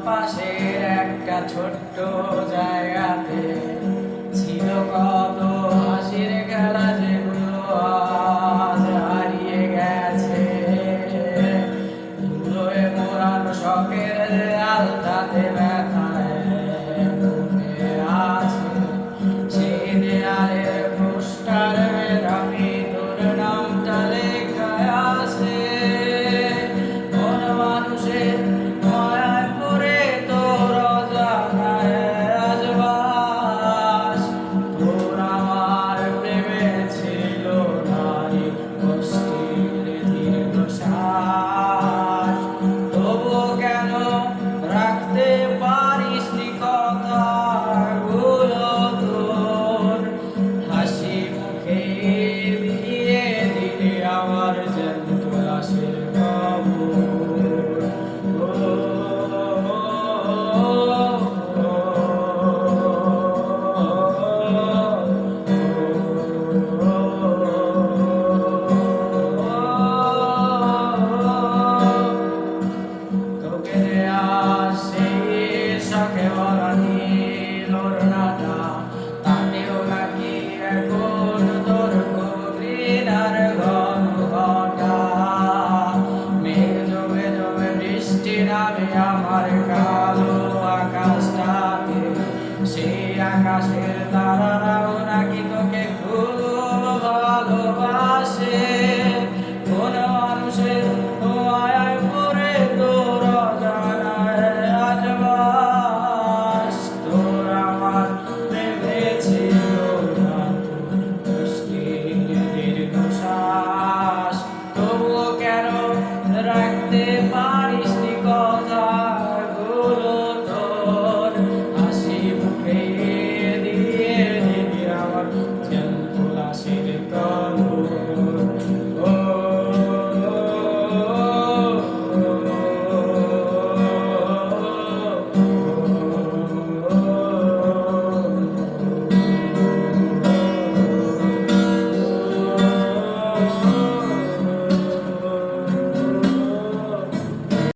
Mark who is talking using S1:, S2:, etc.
S1: পাশের একটা ছোট্ট জায়গাতে ছিল কত হাসির খেলা, যেগুলো আজ হারিয়ে গেছে। ধুলোয় মোড়ানো শখের দেয়ালটাতে ব্যথায় ডুবে আছে। সেই দেয়ালের পোস্টারে আমি তোর নামটা লেখা আছে। কোন মানুষের মায়ায় পড়ে তোর অজানায় আজ বাস। তোর আমার প্রেমে ছিল নারী কষ্টের দীর্ঘশ্বাস। তবুও কেন রাখতে পারিসনি কথাগুলো তোর হাসি মুখে দিয়ে দিলে আমার জ্যান্ত লাশের কবর। তোকে আসে শখে ভরা নীল ওড়নাটা, তাতেও নাকি এখন তোর ঘৃণার ঘন ঘটা। মেঘ জমে জমে বৃষ্টি নামে আমার কালো আকাশটাতে, সেই আকাশের তারারাও নাকি তোকে খুব ভালোবাসে। কোন মানুষের মায়ায় পড়ে তোর অজানায় আজ বাস। তোর আমার প্রেমে ছিল না তোর কষ্টের দীর্ঘশ্বাস। তবুও কেন রাখতে পারিসনি কথাগুলো তোর হাসি মুখে দিয়ে দিবি আমার